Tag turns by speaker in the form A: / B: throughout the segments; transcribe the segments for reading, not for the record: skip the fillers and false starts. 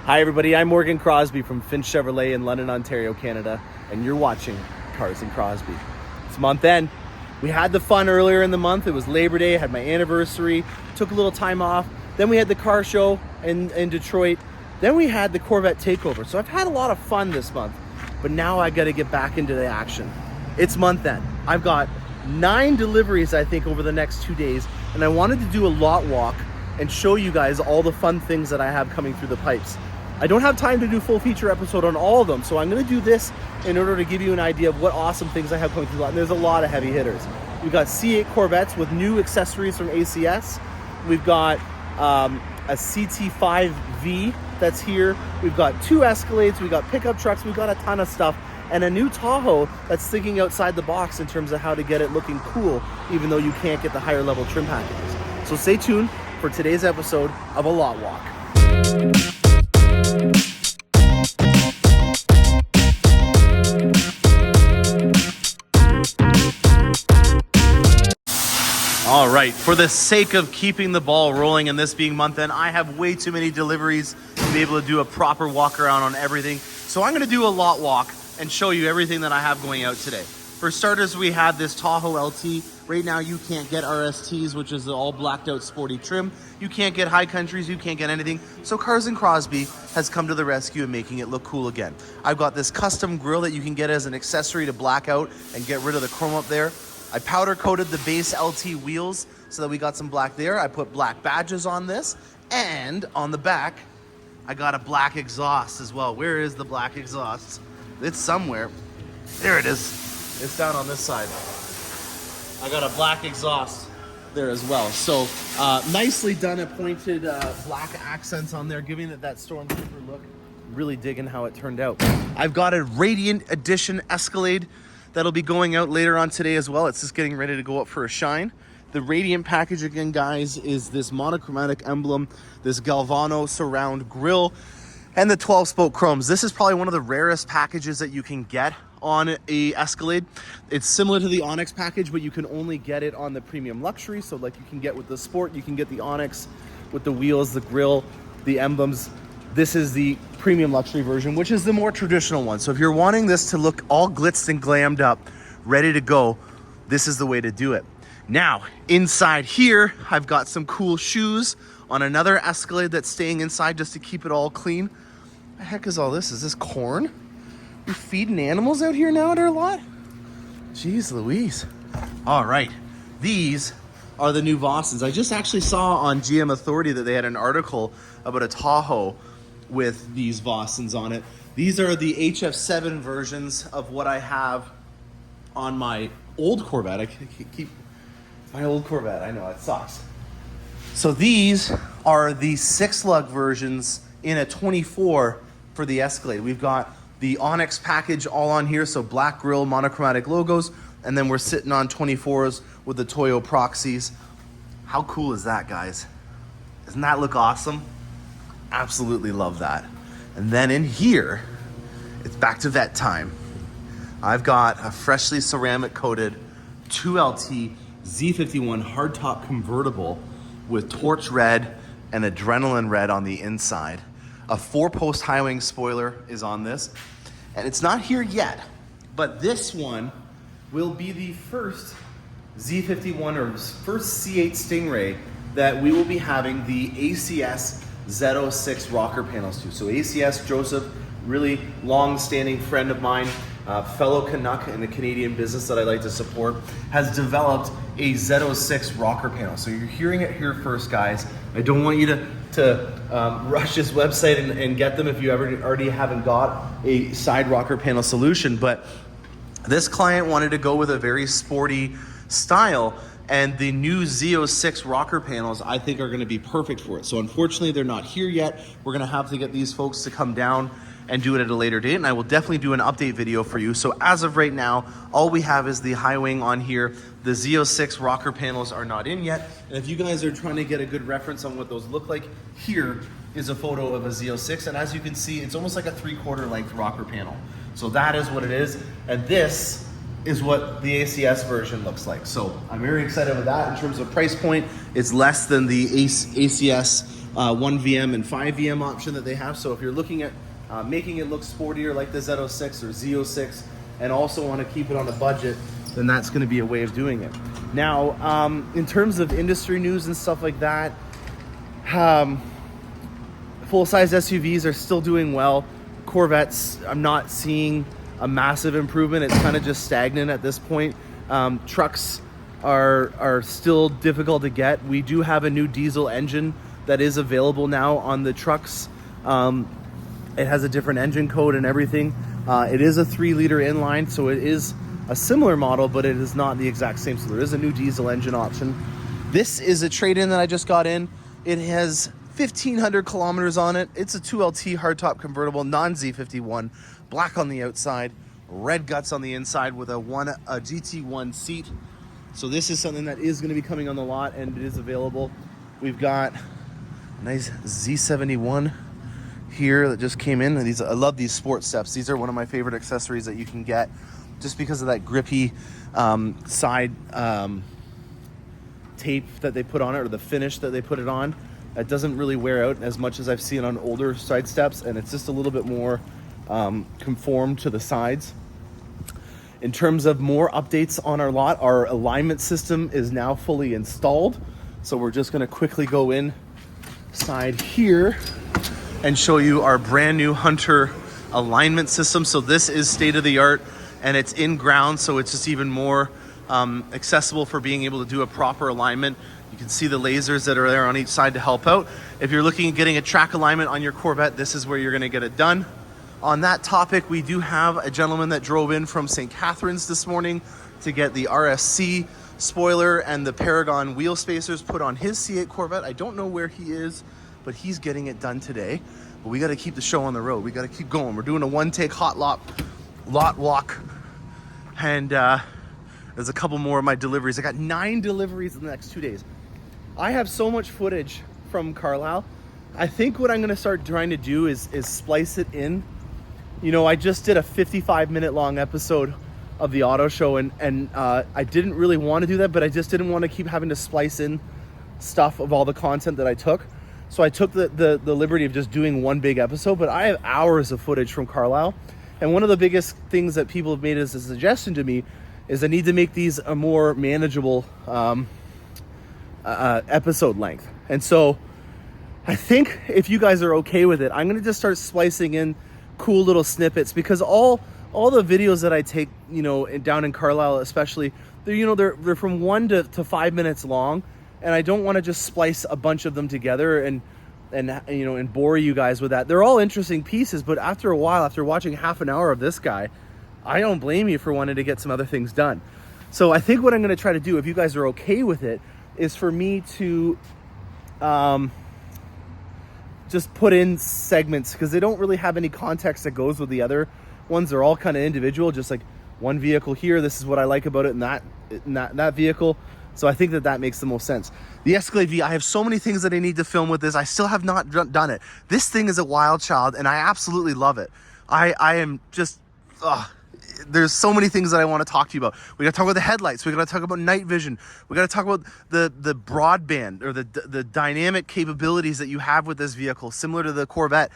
A: Hi everybody, I'm Morgan Crosbie from Finch Chevrolet in London, Ontario, Canada, and you're watching Cars and Crosbie. It's month end. We had the fun earlier in the month. It was Labor Day, I had my anniversary, took a little time off. Then we had the car show in Detroit. Then we had the Corvette takeover. So I've had a lot of fun this month, but now I gotta get back into the action. It's month end. I've got 9 deliveries, I think, over the next 2 days, and I wanted to do a lot walk and show you guys all the fun things that I have coming through the pipes. I don't have time to do full feature episode on all of them, so I'm gonna do this in order to give you an idea of what awesome things I have coming through the lot. And there's a lot of heavy hitters. We've got C8 Corvettes with new accessories from ACS. We've got a CT5V that's here. We've got 2 Escalades, we've got pickup trucks, we've got a ton of stuff. And a new Tahoe that's thinking outside the box in terms of how to get it looking cool, even though you can't get the higher level trim packages. So stay tuned for today's episode of A Lot Walk. All right, for the sake of keeping the ball rolling and this being month end, I have way too many deliveries to be able to do a proper walk around on everything. So I'm gonna do a lot walk and show you everything that I have going out today. For starters, we have this Tahoe Lt. Right now you can't get RSTs, which is the all blacked out sporty trim. You can't get high countries, you can't get anything. So Cars and Crosbie has come to the rescue and making it look cool again. I've got this custom grille that you can get as an accessory to black out and get rid of the chrome up there. I powder coated the base LT wheels so that we got some black there. I put black badges on this, and on the back, I got a black exhaust as well. Where is the black exhaust? It's somewhere. There it is. It's down on this side. I got a black exhaust there as well. So nicely done, pointed black accents on there, giving it that Stormtrooper look. Really digging how it turned out. I've got a Radiant Edition Escalade that'll be going out later on today as well. It's just getting ready to go up for a shine. The Radiant package again, guys, is this monochromatic emblem, this Galvano surround grille, and the 12-spoke chromes. This is probably one of the rarest packages that you can get on a Escalade. It's similar to the Onyx package, but you can only get it on the premium luxury. So like you can get with the Sport, you can get the Onyx with the wheels, the grille, the emblems. This is the premium luxury version, which is the more traditional one. So if you're wanting this to look all glitzed and glammed up, ready to go, this is the way to do it. Now, inside here, I've got some cool shoes on another Escalade that's staying inside just to keep it all clean. What the heck is all this? Is this corn? You're feeding animals out here now at our lot? Jeez Louise. All right, these are the new Vossens. I just actually saw on GM Authority that they had an article about a Tahoe with these Vossens on it. These are the HF7 versions of what I have on my old Corvette. I keep my old Corvette, I know, it sucks. So these are the 6-lug versions in a 24 for the Escalade. We've got the Onyx package all on here, so black grille, monochromatic logos, and then we're sitting on 24s with the Toyo Proxies. How cool is that, guys? Doesn't that look awesome? Absolutely love that. And then in here, it's back to vet time. I've got a freshly ceramic coated 2LT Z51 hardtop convertible with torch red and adrenaline red on the inside. A 4-post high wing spoiler is on this, and it's not here yet, but this one will be the first Z51 or first C8 Stingray that we will be having the ACS Z06 Rocker Panels to. So ACS, Joseph, really long-standing friend of mine, fellow Canuck in the Canadian business that I like to support, has developed a Z06 rocker panel. So you're hearing it here first, guys. I don't want you to rush his website and get them if you already haven't got a side rocker panel solution, but this client wanted to go with a very sporty style, and the new Z06 rocker panels I think are gonna be perfect for it. So unfortunately they're not here yet. We're gonna have to get these folks to come down and do it at a later date, and I will definitely do an update video for you. So as of right now, all we have is the high wing on here. The Z06 rocker panels are not in yet, and if you guys are trying to get a good reference on what those look like, here is a photo of a Z06, and as you can see, it's almost like a 3/4 length rocker panel. So that is what it is, and this is what the ACS version looks like. So I'm very excited with that. In terms of price point, it's less than the ACS 1VM and 5VM option that they have. So if you're looking at making it look sportier like the Z06 or Z06 and also want to keep it on a budget, then that's going to be a way of doing it. Now, in terms of industry news and stuff like that, full-size SUVs are still doing well. Corvettes, I'm not seeing a massive improvement. It's kind of just stagnant at this point. Trucks are still difficult to get. We do have a new diesel engine that is available now on the trucks. It has a different engine code and everything. It is a 3-liter inline, so it is a similar model, but it is not the exact same. So there is a new diesel engine option. This is a trade-in that I just got in. It has 1,500 kilometers on it. It's a 2LT hardtop convertible, non-Z51, black on the outside, red guts on the inside with a GT1 seat. So this is something that is going to be coming on the lot, and it is available. We've got a nice Z71 here that just came in. And I love these sport steps. These are one of my favorite accessories that you can get, just because of that grippy side tape that they put on it, or the finish that they put it on. It doesn't really wear out as much as I've seen on older side steps, and it's just a little bit more conformed to the sides. In terms of more updates on our lot, our alignment system is now fully installed. So we're just going to quickly go inside here and show you our brand new Hunter alignment system. So this is state of the art, and it's in ground, so it's just even more accessible for being able to do a proper alignment. You can see the lasers that are there on each side to help out. If you're looking at getting a track alignment on your Corvette, this is where you're going to get it done. On that topic, we do have a gentleman that drove in from St. Catharines this morning to get the RSC spoiler and the Paragon wheel spacers put on his C8 Corvette. I don't know where he is, but he's getting it done today. But we got to keep the show on the road. We got to keep going. We're doing a one-take hot lot walk, and there's a couple more of my deliveries. I got 9 deliveries in the next 2 days. I have so much footage from Carlisle. I think what I'm going to start trying to do is splice it in. You know, I just did a 55-minute long episode of the auto show, and I didn't really want to do that, but I just didn't want to keep having to splice in stuff of all the content that I took. So I took the liberty of just doing one big episode, but I have hours of footage from Carlisle. And one of the biggest things that people have made as a suggestion to me is I need to make these a more manageable episode length. And so I think if you guys are okay with it, I'm going to just start splicing in cool little snippets, because all the videos that I take, you know, down in Carlisle especially, they're from 1 to 5 minutes long, and I don't want to just splice a bunch of them together and bore you guys with that. They're all interesting pieces, but after a while, after watching half an hour of this guy, I don't blame you for wanting to get some other things done. So I think what I'm going to try to do, if you guys are okay with it, is for me to just put in segments, because they don't really have any context that goes with the other ones. They're all kind of individual, just like one vehicle here. This is what I like about it in that vehicle. So I think that makes the most sense. The Escalade V, I have so many things that I need to film with this. I still have not done it. This thing is a wild child, and I absolutely love it. I am just, there's so many things that I want to talk to you about. We got to talk about the headlights. We got to talk about night vision. We got to talk about the broadband, or the dynamic capabilities that you have with this vehicle, similar to the Corvette.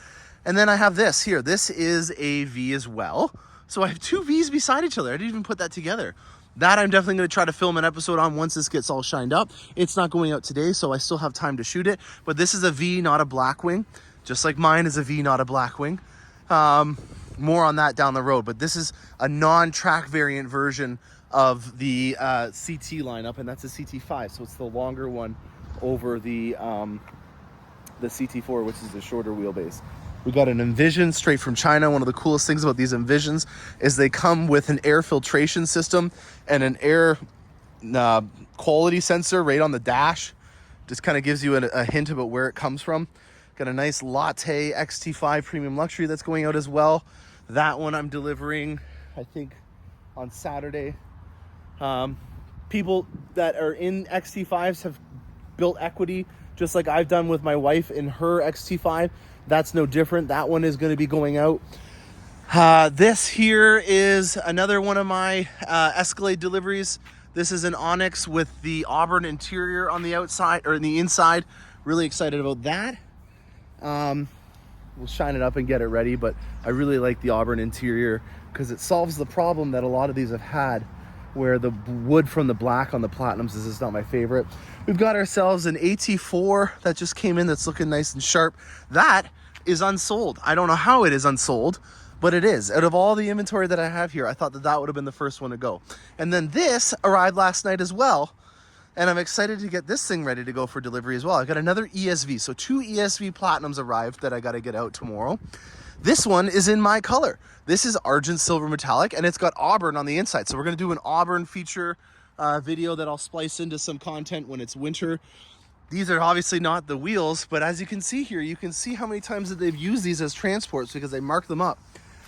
A: And then I have this here. This is a V as well. So I have 2 Vs beside each other. I didn't even put that together. That I'm definitely going to try to film an episode on once this gets all shined up. It's not going out today, so I still have time to shoot it. But this is a V, not a Blackwing. Just like mine is a V, not a Blackwing. More on that down the road. But this is a non-track variant version of the CT lineup, and that's a CT5. So it's the longer one over the CT4, which is the shorter wheelbase. We got an Envision straight from China. One of the coolest things about these Envisions is they come with an air filtration system and an air quality sensor right on the dash. Just kind of gives you a hint about where it comes from. Got a nice Latte XT5 Premium Luxury that's going out as well. That one I'm delivering, I think, on Saturday. People that are in XT5s have built equity, just like I've done with my wife in her XT5. That's no different. That one is going to be going out. This here is another one of my Escalade deliveries. This is an Onyx with the Auburn interior on the outside, or in the inside. Really excited about that. We'll shine it up and get it ready, but I really like the auburn interior because it solves the problem that a lot of these have had, where the wood from the black on the platinums is just not my favorite. We've got ourselves an AT4 that just came in that's looking nice and sharp. That is unsold. I don't know how it is unsold, but it is. Out of all the inventory that I have here, I thought that that would have been the first one to go. And then this arrived last night as well, and I'm excited to get this thing ready to go for delivery as well. I've got another ESV. So 2 ESV Platinums arrived that I got to get out tomorrow. This one is in my color. This is Argent Silver Metallic, and it's got auburn on the inside. So we're going to do an auburn feature video that I'll splice into some content when it's winter. These are obviously not the wheels, but as you can see here, you can see how many times that they've used these as transports because they mark them up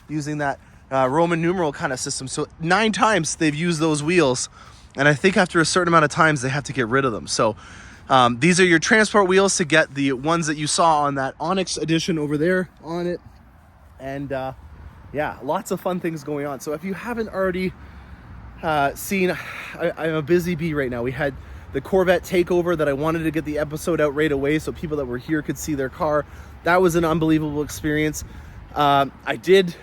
A: using that Roman numeral kind of system. So 9 times they've used those wheels. And I think after a certain amount of times, they have to get rid of them. So these are your transport wheels to get the ones that you saw on that Onyx edition over there on it. And yeah, lots of fun things going on. So if you haven't already seen, I'm a busy bee right now. We had the Corvette takeover that I wanted to get the episode out right away so people that were here could see their car. That was an unbelievable experience. I did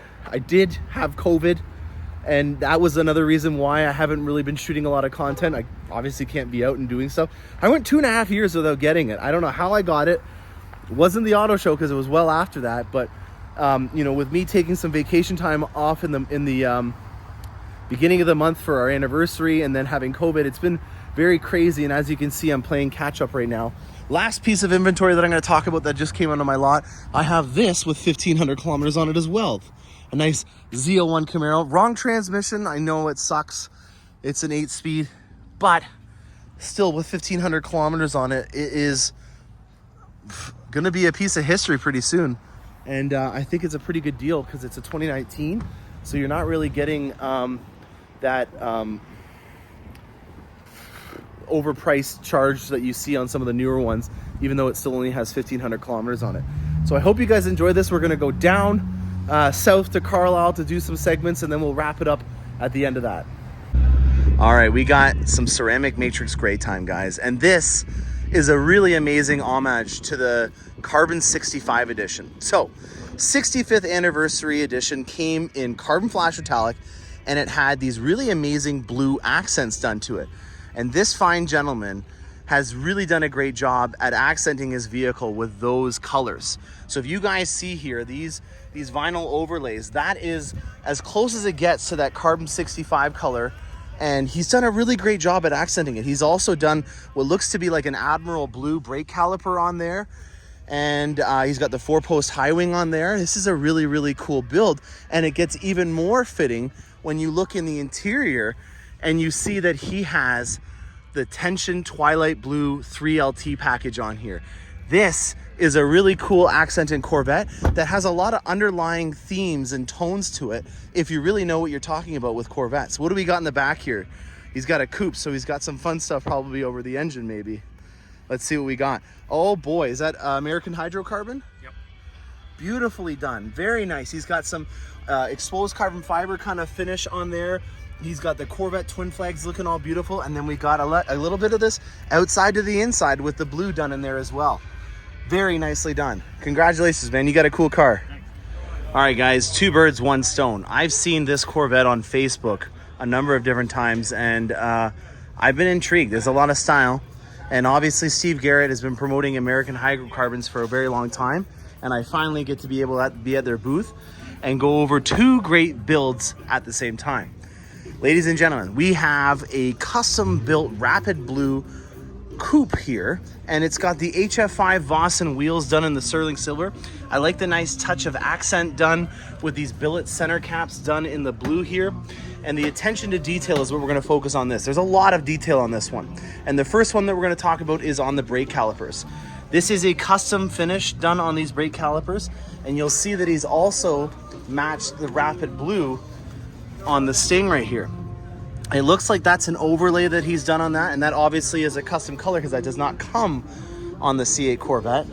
A: have COVID. And that was another reason why I haven't really been shooting a lot of content. I obviously can't be out and doing stuff. I went 2.5 years without getting it. I don't know how I got it. It wasn't the auto show because it was well after that. But, you know, with me taking some vacation time off in the beginning of the month for our anniversary and then having COVID, it's been very crazy. And as you can see, I'm playing catch up right now. Last piece of inventory that I'm going to talk about that just came onto my lot. I have this with 1,500 kilometers on it as well. A nice Zl1 Camaro. Wrong transmission. I know it sucks. It's an 8-speed, but still with 1,500 kilometers on it, it is going to be a piece of history pretty soon. And I think it's a pretty good deal because it's a 2019. So you're not really getting that overpriced charge that you see on some of the newer ones, even though it still only has 1,500 kilometers on it. So I hope you guys enjoy this. We're going to go down south to Carlisle to do some segments, and then we'll wrap it up at the end of that. All right, we got some ceramic matrix gray time, guys, and this is a really amazing homage to the Carbon 65 edition. So 65th anniversary edition came in carbon flash metallic, and it had these really amazing blue accents done to it. And this fine gentleman has really done a great job at accenting his vehicle with those colors. So if you guys see here, these vinyl overlays, that is as close as it gets to that Carbon 65 color. And he's done a really great job at accenting it. He's also done what looks to be like an Admiral Blue brake caliper on there. And he's got the 4-post high wing on there. This is a really, really cool build. And it gets even more fitting when you look in the interior and you see that he has the Tension Twilight Blue 3LT package on here. This is a really cool accented Corvette that has a lot of underlying themes and tones to it if you really know what you're talking about with Corvettes. What do we got in the back here? He's got a coupe, so he's got some fun stuff probably over the engine maybe. Let's see what we got. Oh boy, is that American hydrocarbon?
B: Yep.
A: Beautifully done, very nice. He's got some exposed carbon fiber kind of finish on there. He's got the Corvette twin flags looking all beautiful, and then we got a little bit of this outside to the inside with the blue done in there as well. Very nicely done. Congratulations, man. You got a cool car.
B: Thanks.
A: All right, guys, 2 birds, 1 stone. I've seen this Corvette on Facebook a number of different times, and I've been intrigued. There's a lot of style, and obviously Steve Garrett has been promoting American hydrocarbons for a very long time, and I finally get to be able to be at their booth and go over 2 great builds at the same time. Ladies and gentlemen, we have a custom-built Rapid Blue coupe here, and it's got the HF5 Vossen wheels done in the sterling silver. I like the nice touch of accent done with these billet center caps done in the blue here, and the attention to detail is what we're going to focus on this. There's a lot of detail on this one, and the first one that we're going to talk about is on the brake calipers. This is a custom finish done on these brake calipers, and you'll see that he's also matched the Rapid Blue on the Sting right here. It looks like that's an overlay that he's done on that, and that obviously is a custom color because that does not come on the C8 Corvette.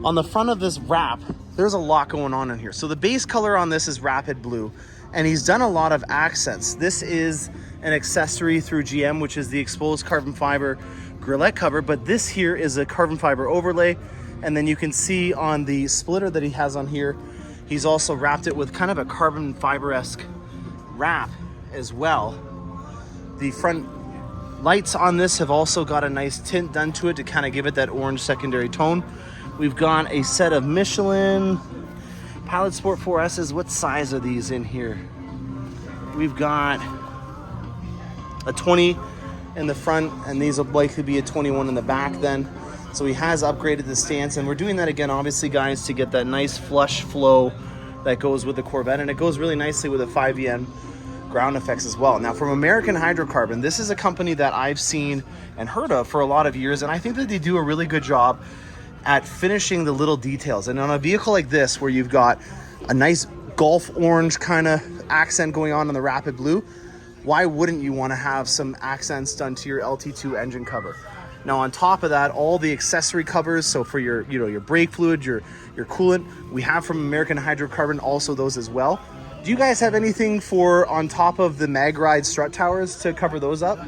A: On the front of this wrap, there's a lot going on in here. So the base color on this is Rapid Blue, and he's done a lot of accents. This is an accessory through GM, which is the exposed carbon fiber grillette cover, but this here is a carbon fiber overlay. And then you can see on the splitter that he has on here, he's also wrapped it with kind of a carbon fiber-esque wrap as well. The front lights on this have also got a nice tint done to it to kind of give it that orange secondary tone. We've got a set of Michelin Pilot Sport 4S's. What size are these in here? We've got a 20 in the front, and these will likely be a 21 in the back then. So he has upgraded the stance, and we're doing that again, obviously, guys, to get that nice flush flow that goes with the Corvette, and it goes really nicely with the 5VM ground effects as well. Now, from American Hydrocarbon, this is a company that I've seen and heard of for a lot of years, and I think that they do a really good job at finishing the little details. And on a vehicle like this, where you've got a nice Gulf orange kind of accent going on the Rapid Blue, why wouldn't you want to have some accents done to your LT2 engine cover? Now, on top of that, all the accessory covers, so for your, your brake fluid, your coolant, we have from American Hydrocarbon also those as well. Do you guys have anything for on top of the MagRide strut towers to cover those up?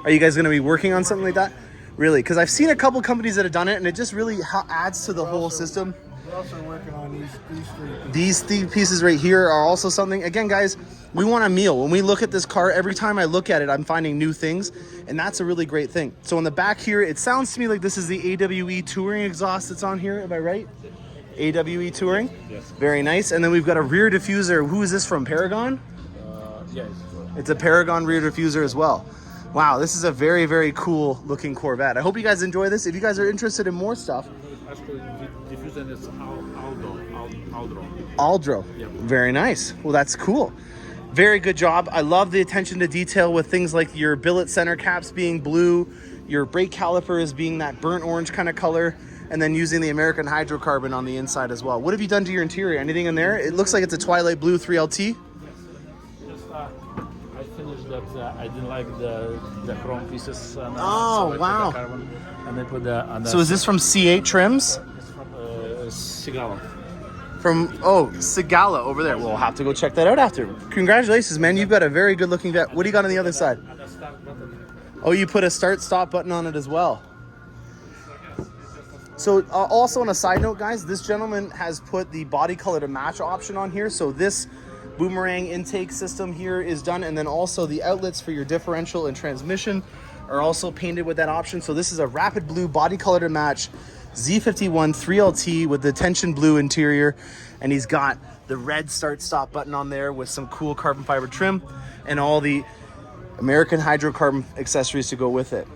A: Are you guys going to be working on something like that? Really? Because I've seen a couple companies that have done it, and it just really adds to the whole system.
B: We're also working on these three pieces.
A: These three pieces right here are also something. Again, guys, we want a meal. When we look at this car, every time I look at it, I'm finding new things, and that's a really great thing. So in the back here, it sounds to me like this is the AWE Touring exhaust that's on here. Am I right? AWE Touring?
B: Yes.
A: Very nice. And then we've got a rear diffuser. Who is this from? Paragon?
B: Yes.
A: It's a Paragon rear diffuser as well. Wow, this is a very, very cool looking Corvette. I hope you guys enjoy this. If you guys are interested in more stuff.
B: Actually, the diffuser is Aldro.
A: Aldro.
B: Yep.
A: Very nice. Well, that's cool. Very good job. I love the attention to detail with things like your billet center caps being blue, your brake calipers being that burnt orange kind of color, and then using the American Hydrocarbon on the inside as well. What have you done to your interior? Anything in there? It looks like it's a Twilight Blue 3LT.
B: I finished that. I didn't like the chrome pieces. And,
A: oh,
B: so
A: wow.
B: The carbon, and I put the.
A: So is this from C8 trims?
B: It's from Sigala.
A: From, Sigala over there. We'll have to go check that out after. Congratulations, man. You've got a very good looking vet. What do you got on the other side?
B: And a start button.
A: Oh, you put a start-stop button on it as well. So also on a side note, guys, this gentleman has put the body color to match option on here. So this boomerang intake system here is done, and then also the outlets for your differential and transmission are also painted with that option. So this is a Rapid Blue body color to match Z51 3LT with the tension blue interior, and he's got the red start-stop button on there with some cool carbon fiber trim and all the American Hydrocarbon accessories to go with it.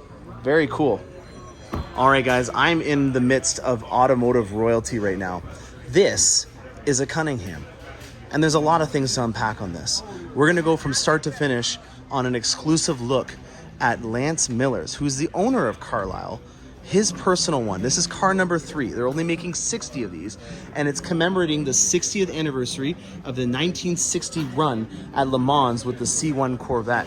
A: Very cool. All right, guys, I'm in the midst of automotive royalty right now. This is a Cunningham, and there's a lot of things to unpack on this. We're gonna go from start to finish on an exclusive look at Lance Miller's, who's the owner of Carlisle, his personal one. This is car number 3. They're only making 60 of these, and it's commemorating the 60th anniversary of the 1960 run at Le Mans with the C1 Corvette.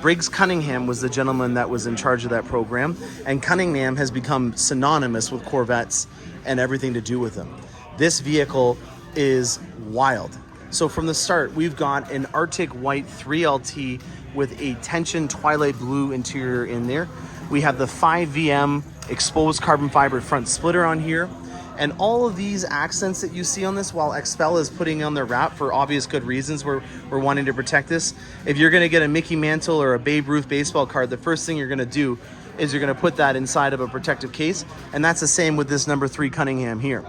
A: Briggs Cunningham was the gentleman that was in charge of that program, and Cunningham has become synonymous with Corvettes and everything to do with them. This vehicle is wild. So from the start, we've got an Arctic White 3LT with a tension Twilight Blue interior in there. We have the 5VM exposed carbon fiber front splitter on here. And all of these accents that you see on this, while XPEL is putting on their wrap for obvious good reasons, we're wanting to protect this. If you're gonna get a Mickey Mantle or a Babe Ruth baseball card, the first thing you're gonna do is you're gonna put that inside of a protective case. And that's the same with this number 3 Cunningham here.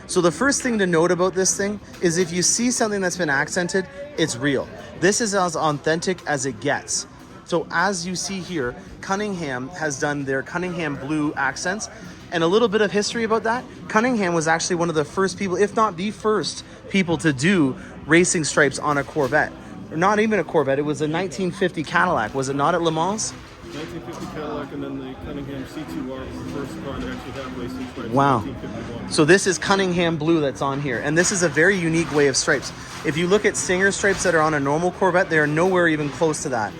A: So the first thing to note about this thing is if you see something that's been accented, it's real. This is as authentic as it gets. So as you see here, Cunningham has done their Cunningham blue accents. And a little bit of history about that, Cunningham was actually one of the first people, if not the first people, to do racing stripes on a Corvette. Or not even a Corvette, it was a 1950 Cadillac, was it not, at Le Mans?
C: 1950 Cadillac, and then the Cunningham C2R was the first car that actually had racing stripes.
A: Wow.
C: In 1951.
A: So this is Cunningham blue that's on here, and this is a very unique way of stripes. If you look at Stinger stripes that are on a normal Corvette, they are nowhere even close to that.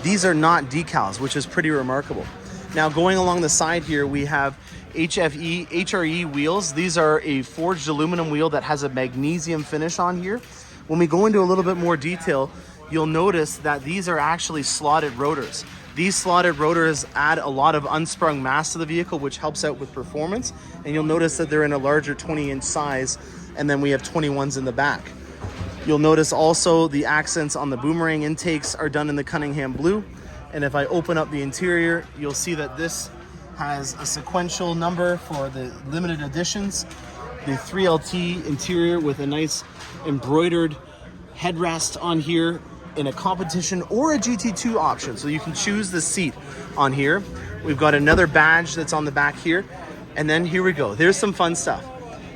A: These are not decals, which is pretty remarkable. Now going along the side here, we have HRE wheels. These are a forged aluminum wheel that has a magnesium finish on here. When we go into a little bit more detail, you'll notice that these are actually slotted rotors. These slotted rotors add a lot of unsprung mass to the vehicle, which helps out with performance. And you'll notice that they're in a larger 20-inch size, and then we have 21s in the back. You'll notice also the accents on the boomerang intakes are done in the Cunningham blue. And if I open up the interior, you'll see that this has a sequential number for the limited editions. The 3LT interior with a nice embroidered headrest on here in a competition or a GT2 option. So you can choose the seat on here. We've got another badge that's on the back here. And then here we go. There's some fun stuff.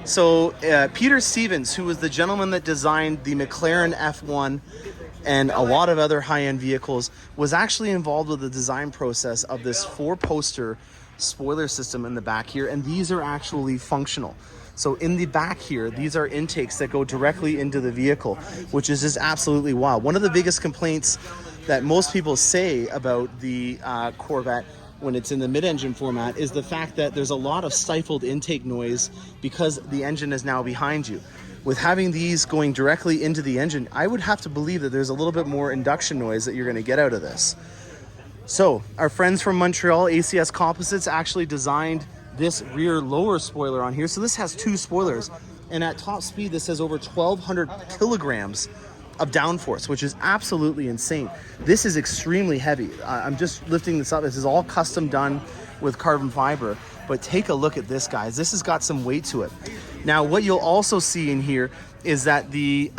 A: So Peter Stevens, who was the gentleman that designed the McLaren F1 and a lot of other high-end vehicles, was actually involved with the design process of this 4-poster spoiler system in the back here. And these are actually functional. So in the back here, these are intakes that go directly into the vehicle, which is just absolutely wild. One of the biggest complaints that most people say about the Corvette when it's in the mid-engine format is the fact that there's a lot of stifled intake noise because the engine is now behind you. With having these going directly into the engine, I would have to believe that there's a little bit more induction noise that you're going to get out of this. So our friends from Montreal, ACS Composites, actually designed this rear lower spoiler on here. So this has 2 spoilers, and at top speed this has over 1,200 kilograms of downforce, which is absolutely insane. This is extremely heavy. I'm just lifting this up. This is all custom done with carbon fiber, but take a look at this, guys. This has got some weight to it. Now, what you'll also see in here is that the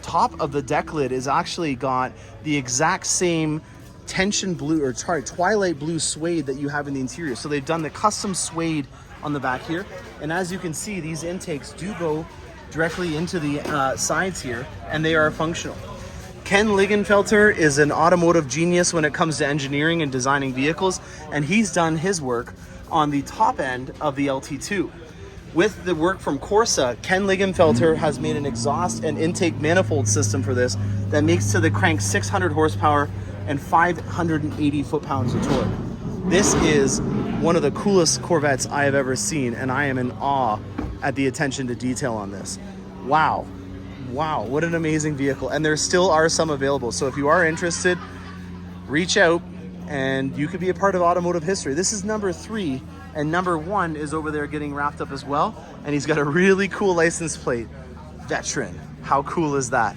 A: top of the deck lid is actually got the exact same tension blue, or sorry, twilight blue suede that you have in the interior. So they've done the custom suede on the back here. And as you can see, these intakes do go directly into the sides here, and they are functional. Ken Ligenfelter is an automotive genius when it comes to engineering and designing vehicles, and he's done his work on the top end of the LT2. With the work from Corsa, Ken Ligenfelter has made an exhaust and intake manifold system for this that makes to the crank 600 horsepower and 580 foot-pounds of torque. This is one of the coolest Corvettes I have ever seen, and I am in awe at the attention to detail on this. Wow, what an amazing vehicle. And there still are some available. So if you are interested, reach out and you could be a part of automotive history. This is number 3, and number 1 is over there getting wrapped up as well. And he's got a really cool license plate, Veteran. How cool is that?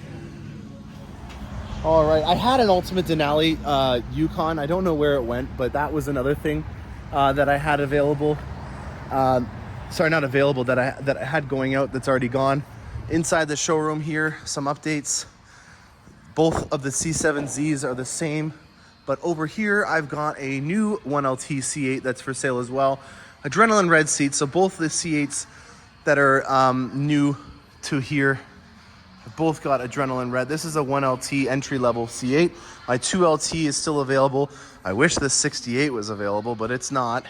A: All right, I had an Ultimate Denali Yukon. I don't know where it went, but that was another thing that I had available. Sorry, not available, that I had going out that's already gone. Inside the showroom here, some updates. Both of the C7Zs are the same, but over here I've got a new 1LT C8 that's for sale as well. Adrenaline red seats, so both the C8s that are new to here have both got adrenaline red. This is a 1LT entry-level C8. My 2LT is still available. I wish the 68 was available, but it's not.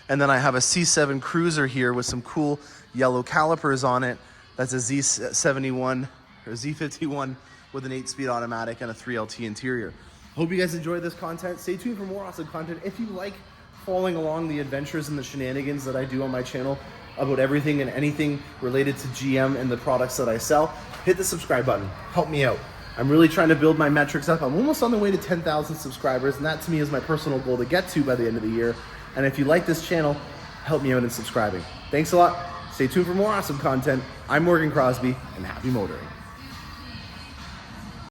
A: And then I have a C7 Cruiser here with some cool yellow calipers on it. That's a Z71 or Z51 with an 8-speed automatic and a 3LT interior. Hope you guys enjoyed this content. Stay tuned for more awesome content. If you like following along the adventures and the shenanigans that I do on my channel about everything and anything related to GM and the products that I sell, hit the subscribe button. Help me out. I'm really trying to build my metrics up. I'm almost on the way to 10,000 subscribers, and that to me is my personal goal to get to by the end of the year. And if you like this channel, help me out in subscribing. Thanks a lot. Stay tuned for more awesome content. I'm Morgan Crosbie, and happy motoring.